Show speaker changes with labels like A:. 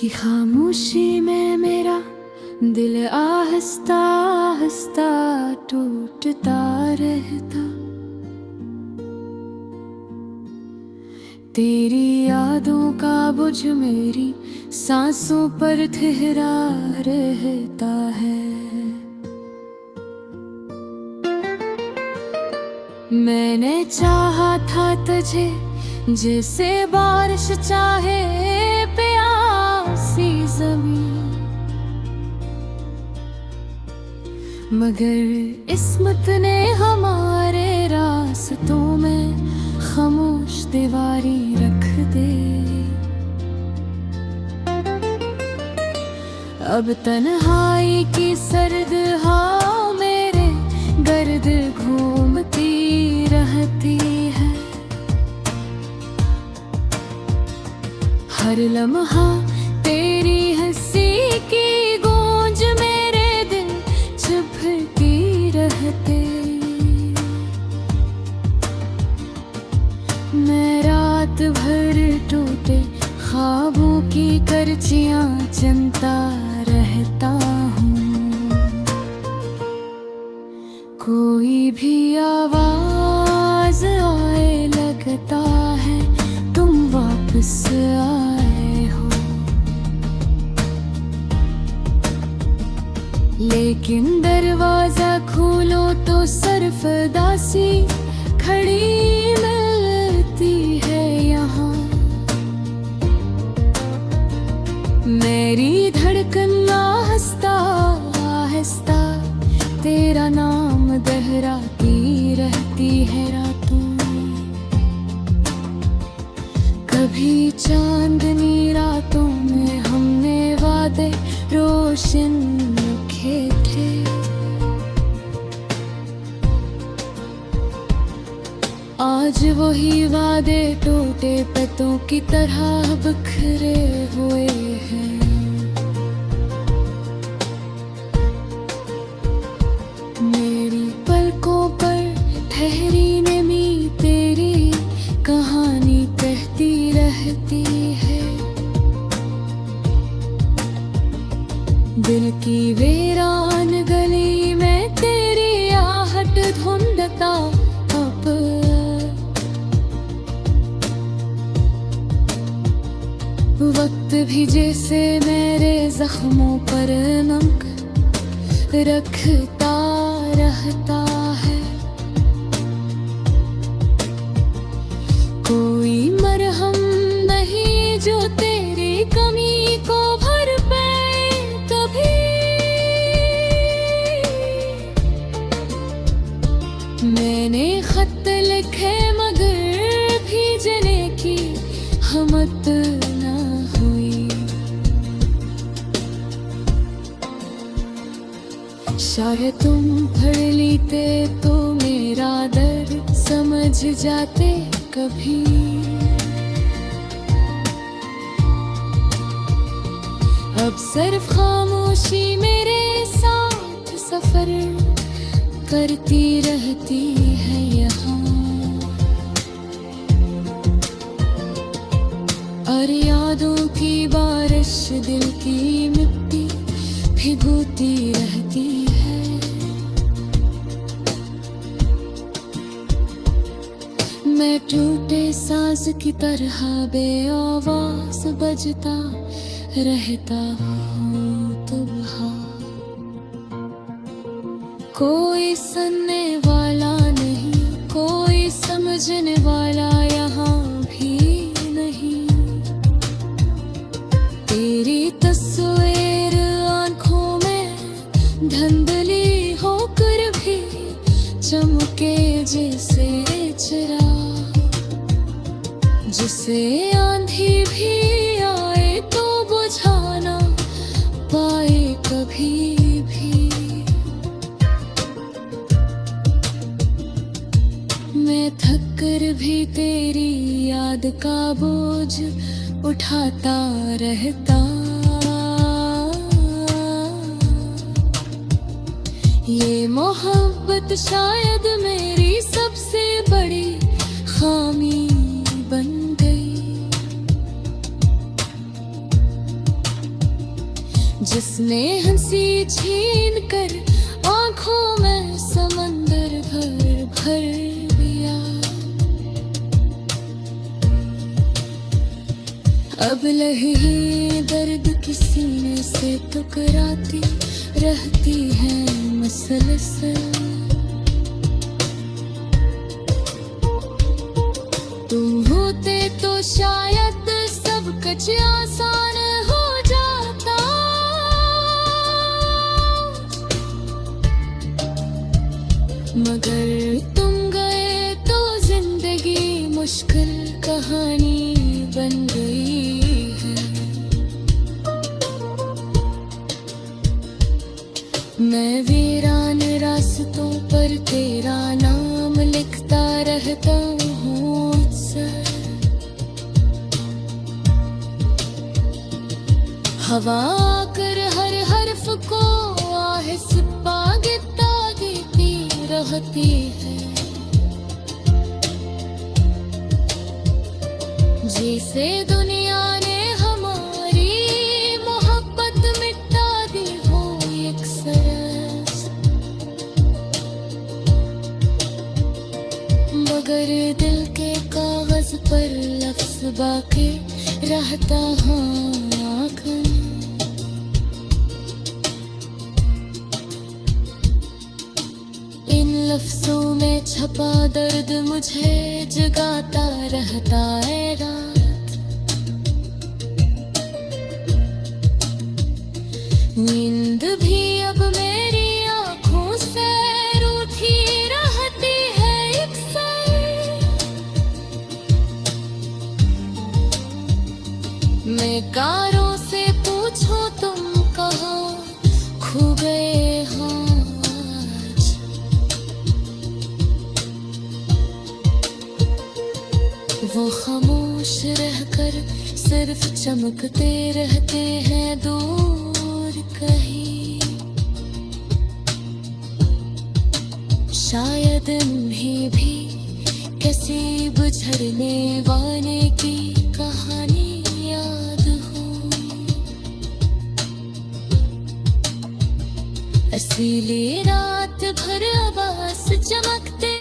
A: कि खामोशी में मेरा दिल आहिस्ता आहिस्ता टूटता रहता। तेरी यादों का बोझ मेरी सांसों पर ठहरा रहता है। मैंने चाहा था तुझे जैसे बारिश चाहे प्यासी ज़मीन, मगर किस्मत ने हमारे रास्तों में खामोश दीवारी रख दे। अब तन्हाई की सर्द हवा मेरे गर्द घूमती रहती है। हर लम्हा तेरी हंसी की गूंज मेरे दिल चुभती रहते। मैं रात भर टूटे ख्वाबों की करचियां चुनता रहता हूँ। कोई भी आवाज आए लगता है तुम वापस आए हो, लेकिन दरवाजा खोलो तो सरफदासी खड़ी मिलती है यहाँ। मेरी धड़कन आहिस्ता आहिस्ता तेरा नाम दोहराती रहती है रातों में। कभी चांदनी रातों में हमने वादे रोशन रखे थे। आज वही वादे टूटे पत्तों की तरह बिखरे हुए हैं। मेरी पलकों पर ठहरी नमी तेरी कहानी कहती रहती है। दिल की वीरान गली में तेरी आहट ढूंढता अब। वक्त भी जैसे मेरे जख्मों पर नमक रखता रहता है। कोई मरहम नहीं जो तेरी कमी को भर पाए कभी। मैंने खत लिखे मगर भेजने की हिम्मत ना हुई। शायद तुम पढ़ लेते तो मेरा दर्द समझ जाते कभी। अब सिर्फ खामोशी मेरे साथ सफर करती रहती है यहाँ। और यादों की बारिश दिल की मिट्टी भिगोती रहती है। मैं टूटे सांस की तरह बेआवाज बजता रहता हूँ सुबह। कोई सुनने वाला नहीं, कोई समझने वाला यहाँ भी नहीं। तेरी तस्वीर आंखों में धुंधली होकर भी चमके जैसे चिराग, जिसे आंधी भी आए तो बुझा ना पाए कभी भी। मैं थक कर भी तेरी याद का बोझ उठाता रहता। ये मोहब्बत शायद मेरी सबसे बड़ी खामी बन गई। उसने हंसी छीन कर आंखों में समंदर भर भर दिया। अब लही दर्द की सीने से टकराती रहती है मसलसल। तुम होते तो शायद सब कुछ आसान हो जाता, मगर तुम गए तो जिंदगी मुश्किल कहानी बन गई है। मैं वीरान रास्तों पर तेरा नाम लिखता रहता हूँ अक्सर। हवा आकर हर हर्फ को आहिस्ता गिरता देती रहती है, जैसे दुनिया ने हमारी मोहब्बत मिटा दी हो एक सरस। मगर दिल के कागज पर लफ्ज बाकी रहता हाँ आँखों। इन लफ्जों में छपा दर्द मुझे जगाता रहता है रात। नींद भी अब मेरी आँखों से रूठी रहती है अक्सर। मैं कारों से पूछो तुम कहाँ खो गए हो आज। वो खामोश रहकर सिर्फ चमकते रहते हैं दूर कहीं। शायद उन्हें भी किसी बुझड़ने वाले की कहानी याद हो। असली रात भर आवाज चमकते